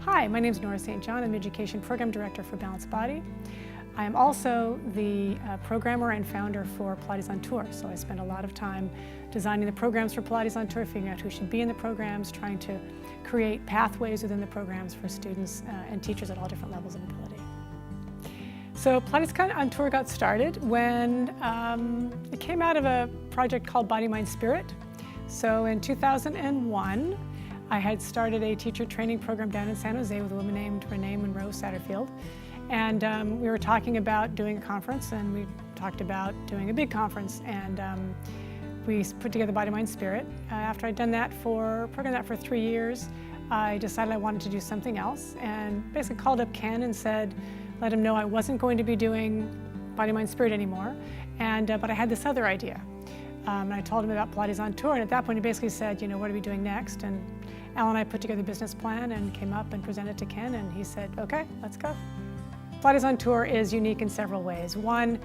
Hi, my name is Nora St. John. I'm Education Program Director for Balanced Body. I am also the programmer and founder for Pilates on Tour. So I spend a lot of time designing the programs for Pilates on Tour, figuring out who should be in the programs, trying to create pathways within the programs for students and teachers at all different levels of ability. So Pilates on Tour got started when it came out of a project called Body, Mind, Spirit. So in 2001, I had started a teacher training program down in San Jose with a woman named Renee Monroe Satterfield. And we were talking about doing a conference, and we talked about doing a big conference, and we put together Body, Mind, Spirit. After I'd done that programmed that for 3 years, I decided I wanted to do something else, and basically called up Ken and let him know I wasn't going to be doing Body, Mind, Spirit anymore, but I had this other idea. And I told him about Pilates on Tour, and at that point he basically said, what are we doing next? And Al and I put together a business plan and came up and presented to Ken, and he said, okay, let's go. Pilates on Tour is unique in several ways. One,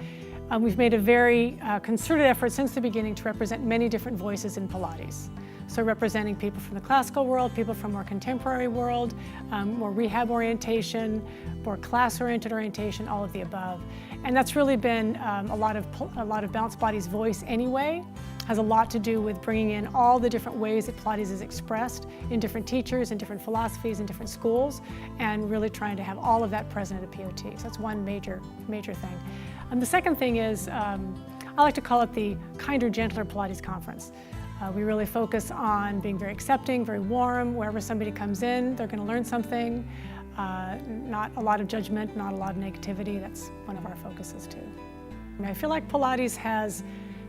we've made a very concerted effort since the beginning to represent many different voices in Pilates. So representing people from the classical world, people from more contemporary world, more rehab orientation, more class-oriented orientation, all of the above. And that's really been a lot of Balanced Body's voice anyway. Has a lot to do with bringing in all the different ways that Pilates is expressed in different teachers and different philosophies and different schools, and really trying to have all of that present at a POT. So that's one major thing. The second thing is, I like to call it the kinder, gentler Pilates conference. We really focus on being very accepting, very warm. Wherever somebody comes in, they're going to learn something. Not a lot of judgment, not a lot of negativity. That's one of our focuses too. I feel like Pilates has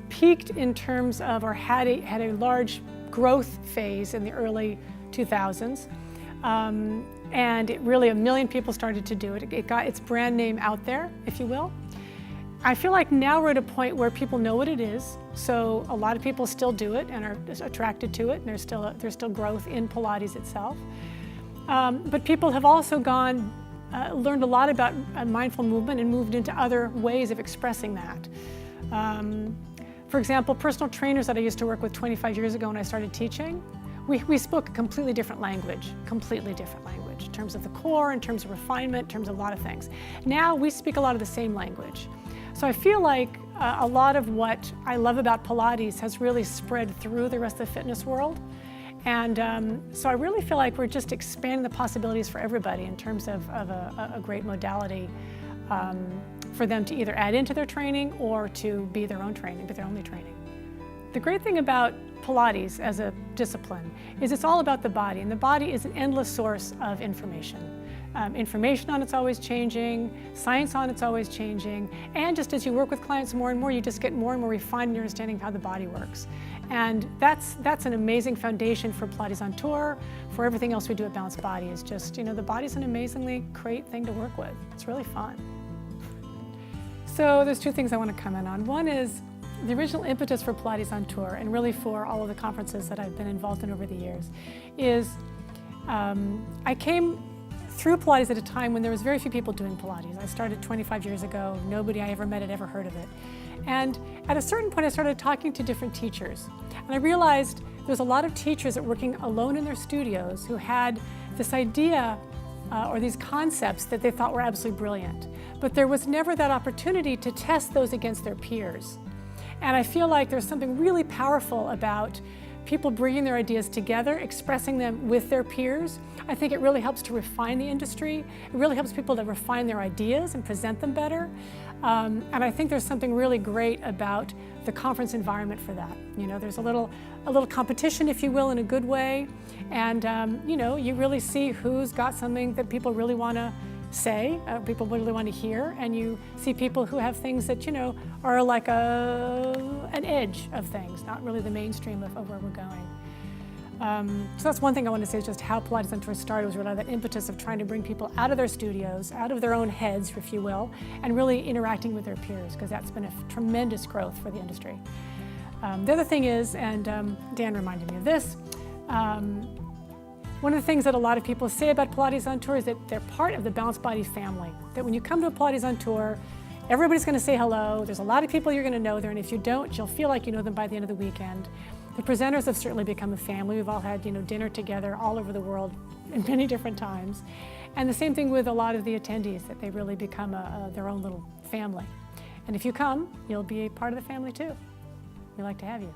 peaked in terms of, or had a large growth phase in the early 2000s. And it really, 1 million people started to do it. It got its brand name out there, if you will. I feel like now we're at a point where people know what it is, so a lot of people still do it and are attracted to it, and there's still growth in Pilates itself. But people have also learned a lot about mindful movement and moved into other ways of expressing that. For example, personal trainers that I used to work with 25 years ago when I started teaching, we spoke a completely different language in terms of the core, in terms of refinement, in terms of a lot of things. Now we speak a lot of the same language. So I feel like a lot of what I love about Pilates has really spread through the rest of the fitness world. And so I really feel like we're just expanding the possibilities for everybody in terms of a great modality for them to either add into their training or to be their own training, be their only training. The great thing about Pilates as a discipline is it's all about the body, and the body is an endless source of information. Information on it's always changing, science on it's always changing, and just as you work with clients more and more, you just get more and more refined in your understanding of how the body works. And that's an amazing foundation for Pilates on Tour, for everything else we do at Balanced Body. Is just, the body's an amazingly great thing to work with. It's really fun. So there's two things I want to comment on. One is the original impetus for Pilates on Tour, and really for all of the conferences that I've been involved in over the years, is I came through Pilates at a time when there was very few people doing Pilates. I started 25 years ago. Nobody I ever met had ever heard of it. And at a certain point, I started talking to different teachers. And I realized there's a lot of teachers that were working alone in their studios who had this idea or these concepts that they thought were absolutely brilliant. But there was never that opportunity to test those against their peers. And I feel like there's something really powerful about people bringing their ideas together, expressing them with their peers. I think it really helps to refine the industry. It really helps people to refine their ideas and present them better. And I think there's something really great about the conference environment for that. There's a little competition, if you will, in a good way. And you really see who's got something that people really want to say, people really want to hear, and you see people who have things that are like an edge of things, not really the mainstream of where we're going. So that's one thing I want to say, is just how Pilates on Tour started was really that impetus of trying to bring people out of their studios, out of their own heads, if you will, and really interacting with their peers, because that's been a tremendous growth for the industry. The other thing is, and Dan reminded me of this, one of the things that a lot of people say about Pilates on Tour is that they're part of the Balanced Body family. That when you come to a Pilates on Tour, everybody's going to say hello. There's a lot of people you're going to know there, and if you don't, you'll feel like you know them by the end of the weekend. The presenters have certainly become a family. We've all had, dinner together all over the world in many different times. And the same thing with a lot of the attendees, that they really become their own little family. And if you come, you'll be a part of the family too. We'd like to have you.